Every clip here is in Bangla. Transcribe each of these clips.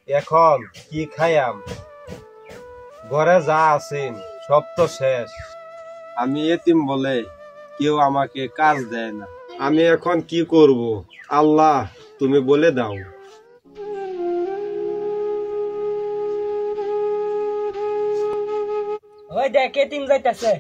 এখন কি খাইয়াম? ঘরে যা আছেন সব তো শেষ। আমি এতিম বলে কেউ আমাকে কাজ দেয় না। আমি এখন কি করব? আল্লাহ তুমি বলে দাও। ওই দেখ এতিম যাইতাছে।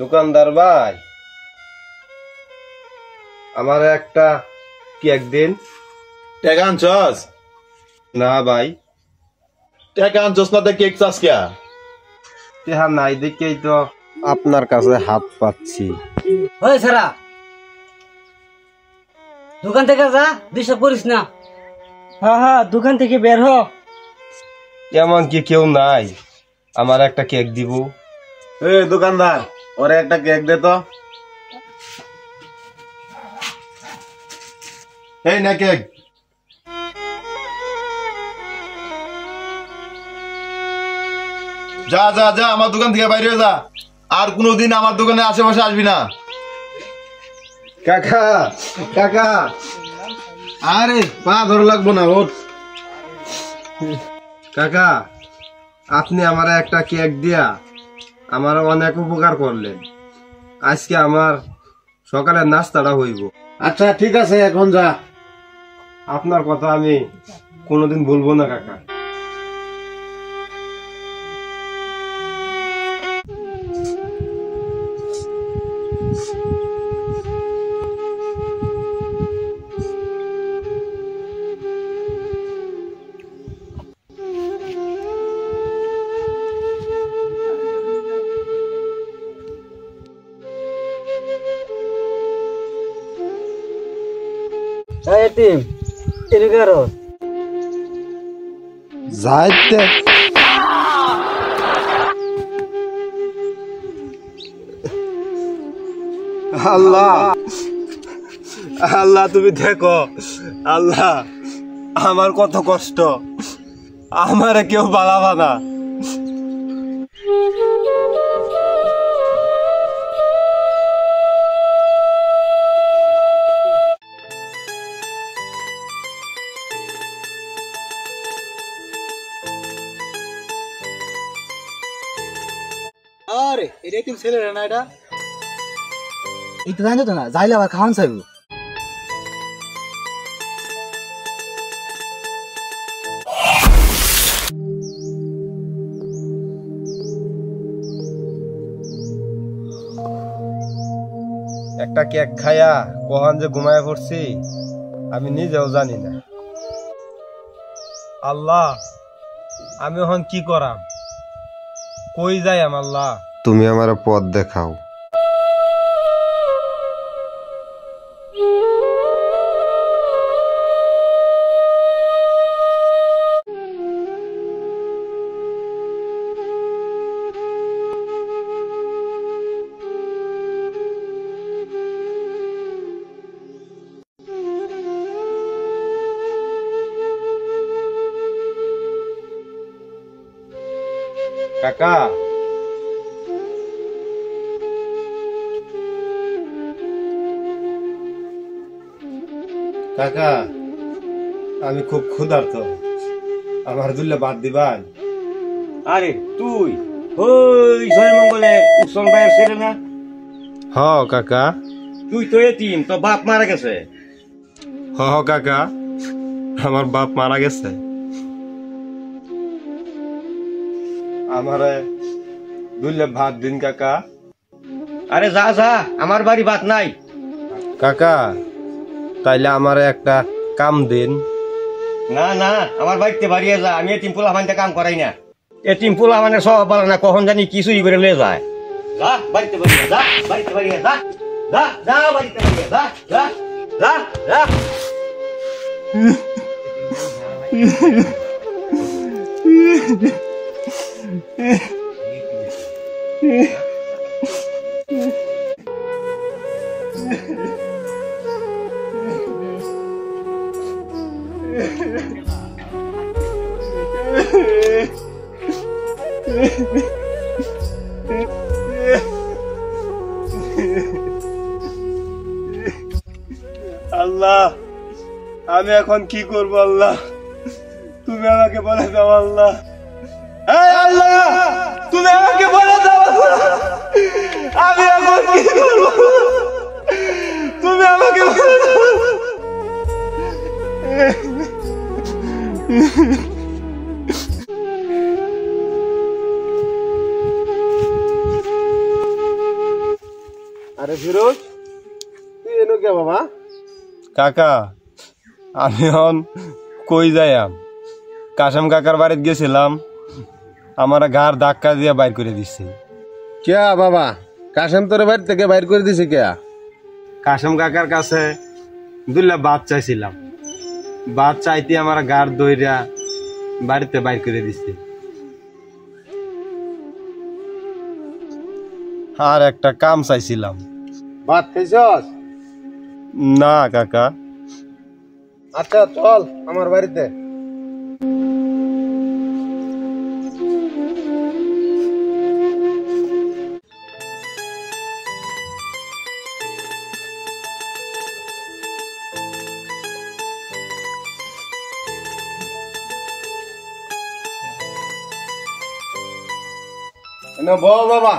দোকানদার ভাই, আমার একটা কেক দিন। টাকা আনছস? না ভাই, টাকা আনছস না কেক চাস কে? তেহা নাই দেখেই তো আপনার কাছে হাত পাচ্ছি। ওই সারা দোকান থেকে যা, ডিস্টার্ব করিস না। হ্যাঁ দোকান থেকে বের হ। এমন কি কেউ নাই আমার একটা কেক দিব? এই দোকানদার, ওরে একটা কেক দে তো। এই না কেক। যা যা যা, আমার দোকান থেকে বাইরে যা, আর কোনোদিন আমার দোকানে আশেপাশে আসবি না। কাকা কাকা, আরে পা ধরে লাগবো না, ওর কাকা আপনি আমার একটা কেক দিয়া আমার অনেক উপকার করলেন। আজকে আমার সকালের নাস্তাটা হইব। আচ্ছা ঠিক আছে, এখন যা। আপনার কথা আমি কোনোদিন ভুলবো না কাকা। এতিম এদিকে যাইতে আল্লাহ আল্লাহ তুমি দেখো, আল্লাহ আমার কত কষ্ট, আমারে কেউ বাড়াবা না। আরে এটা এতিম ছেলে না, এটা এই তো জানো তো না, যাইলে আবার খাওয়ান চাইব। একটা কেক খায়া কখন যে ঘুমায় পড়ছি আমি নিজেও জানি না। আল্লাহ আমি এখন কি করাম, কই যাই? আল্লাহ তুমি আমার পথ দেখাও। কাকা কাকা, আমি খুব ক্ষুধার্ত, আমার দুলে বাদ দিবান। আরে তুই ওই জয়মঙ্গলে উৎসল ভাইয়ের ছেলে না? হ কাকা। তুই তো এতিম, তো বাপ মারা গেছে। হ কাকা, আমার বাপ মারা গেছে। আমারে দুলে ভাত দিন কাকা। আরে যা যা, আমার বাড়ি ভাত নাই। কাকা তাইলে আমার একটা কাম দিন। না না, আমার বাড়িতে বাড়িয়ে যা, আমি এতিম পোলা ফানতে কাম করাই না। এতিম পোলা মানে সব পারে না, কখন জানি কিছুই করে লয়ে যায়। যা বাড়িতে বাড়িয়ে যা, বাড়িতে বাড়িয়ে যা, যা যা বাড়িতে বাড়িয়ে যা, যা যা যা। আল্লাহ আমি এখন কি করব? আল্লাহ তুমি আমাকে বলে দাও। আল্লাহ আল্লাহ তুমি আমাকে বলে দাও। আমি এখন কি করব? তুমি আমাকে বলে দাও। আরে ফিরোজ তুই এনো কে বাবা? কাকা আমি এখন কই যাইম? কাশেম কাকার বাড়িতে গেছিলাম, আমার ঘাড় ধাক্কা দিয়ে বাইর করে দিচ্ছে। কে বাবা? কাশেম তোর বাড়ি থেকে বাইর করে দিছে কে? কাশেম কাকার কাছে দুইলা বাদ চাইছিলাম, বাদ চাইতে আমার ঘাড় দইরা বাড়িতে বাইর করে দিচ্ছে। আর একটা কাম চাইছিলাম। ভাত খাইছস? না কাকা। আচ্ছা চল আমার বাড়িতে। বল বাবা।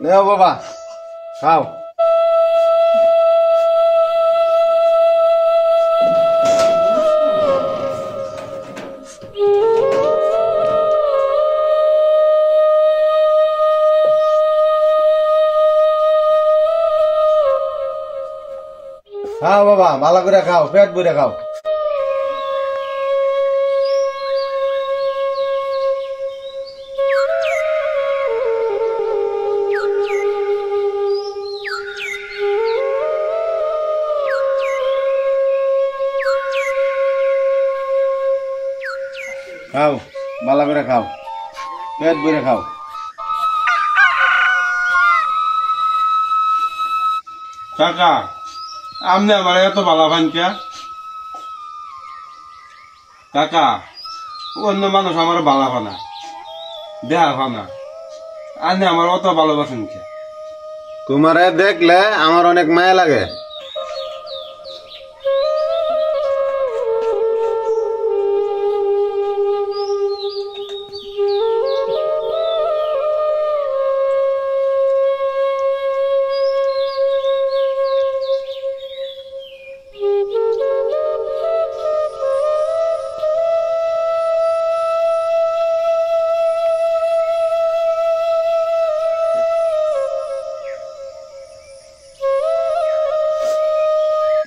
নেও বাবা খাও। খাও বাবা, ভালো করে খাও, পেট ভরে খাও। খাও, ভালো করে খাও, পেট ভরে খাও। কাকা আপনি আমার এত ভালো ভান কে? কাকা অন্য মানুষ আমার ভালো ভানা দেহা ভানা, আপনি আমার অত ভালোবাসেন কে? তোমারে দেখলে আমার অনেক মায়া লাগে।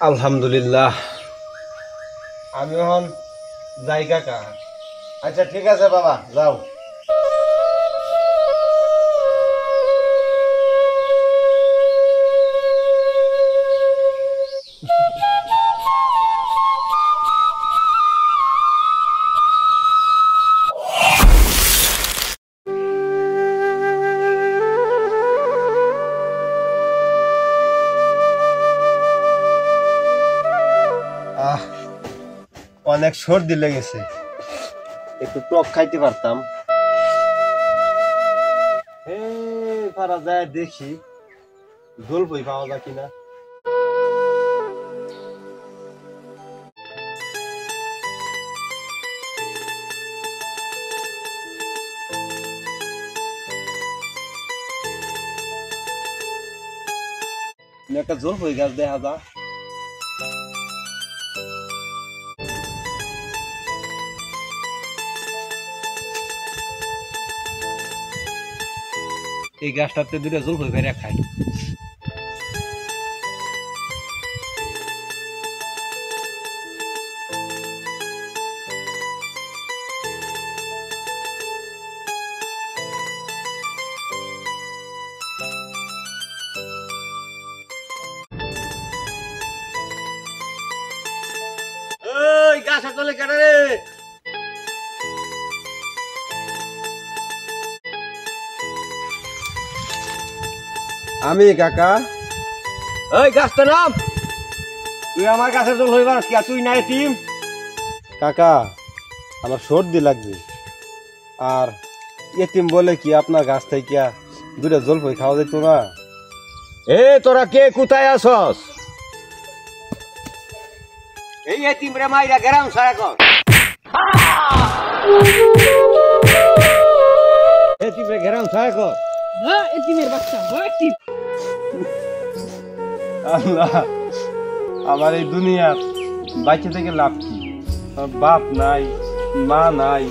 আলহামদুলিল্লাহ আমি এখন যাই কাকা। আচ্ছা ঠিক আছে বাবা, যাও। অনেক সর্দি লেগেছে, একটু টক খাইতে পারতাম। পারা যায় দেখি জলপাই পাওয়া যায় কিনা। একটা জলপাই গাছ দেখা যায়। এই গাছটাতে দুটো জলপাই করে খাই। ওই গাছ তলে কেটে রে। আমি কাকা। ওই গাছটা নাম, তুই আমার কাছে জল হয়ে পারস কি? তুই নাই টিম কাকা আমার সর্দি লাগবে, আর এতিম বলে কি আপনার গাছ থেকে দুটো জলপাই খাওয়া যেত না? এ তোরা কে কোথায় আসস? এই এতিম রে মাইরা গেরাম সারা কর। এতিম রে গেরাম সারা কর। এতিমের বাচ্চা এতিম। আল্লাহ, আমার এই দুনিয়ার বাইচে থেকে লাভ কি? আমার বাপ নাই, মা নাই,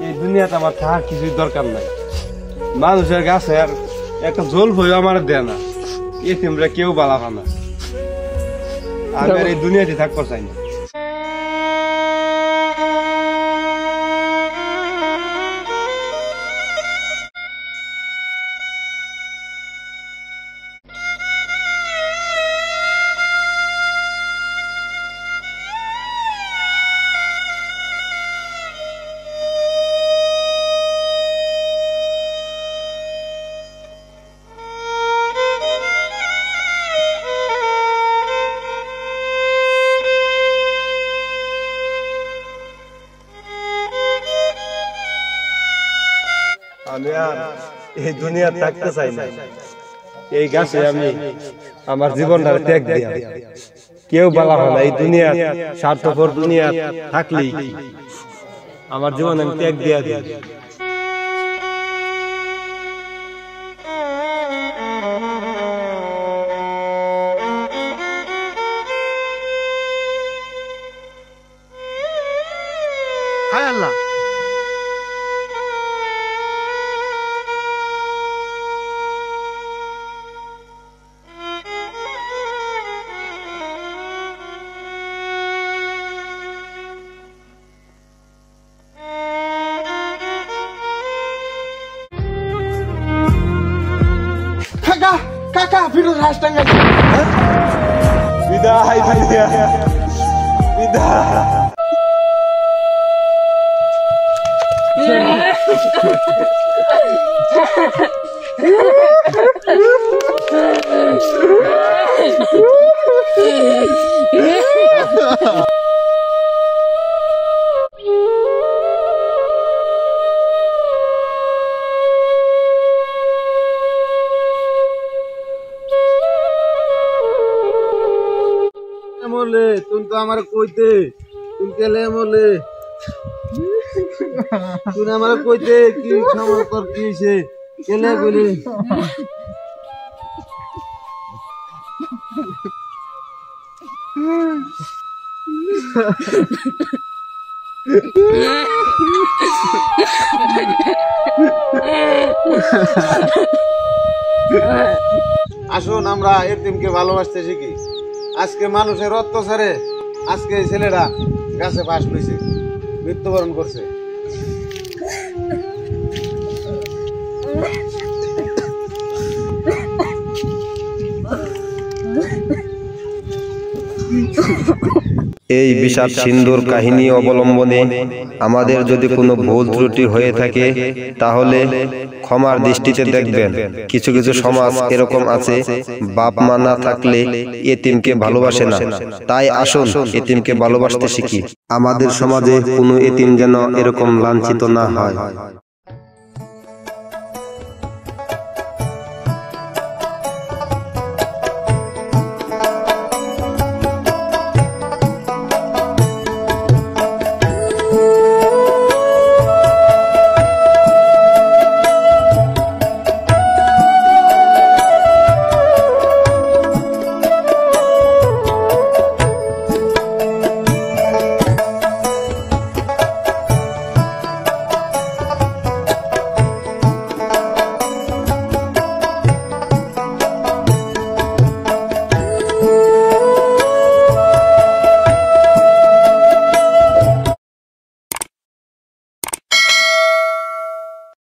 এই দুনিয়াতে আমার থাকার কিছুই দরকার নাই। মানুষের গাছের একটা জল হয়ে আমার দেয় না, এতিমরা কেউ বালাবা না। আমি আর এই দুনিয়াতে থাকতে চাই না। আমি আর এই দুনিয়া থাকতে চাই না। এই গাছে আমি আমার জীবনটা ত্যাগ দিয়া, কেউ বলা হয় না এই দুনিয়া স্বার্থপর দুনিয়া থাকলেই আমার জীবন আমি ত্যাগ দিয়া দিই। হায় আল্লাহ, কাকা কাকা ভিডিও হাসটাঙ্গা। বিদায় দুনিয়া, বিদায়। মরলে তুমি তো আমার কইতে, তুমি কেলে মরলে, তুমি আমার কইতে কি সময় তোর কি হয়েছে, কেলে কইলে? আসুন আমরা এতিমকে ভালোবাসতে শিখি। আজকে মানুষের অত্যাচারে আজকে এই ছেলেরা গাছে ফাঁস পেয়েছে, মৃত্যুবরণ করছে। এই বিষাদ সিন্ধুর কাহিনী অবলম্বনে আমাদের যদি কোনো ভুল ত্রুটি হয়ে থাকে তাহলে ক্ষমার দৃষ্টিতে দেখবেন। কিছু কিছু সমাজ এরকম আছে, বাপ মা না থাকলে এতিমকে ভালোবাসে না। তাই আসুন এতিমকে ভালোবাসতে শিখি। আমাদের সমাজে কোনো এতিম যেন এরকম লাঞ্ছিত না হয়।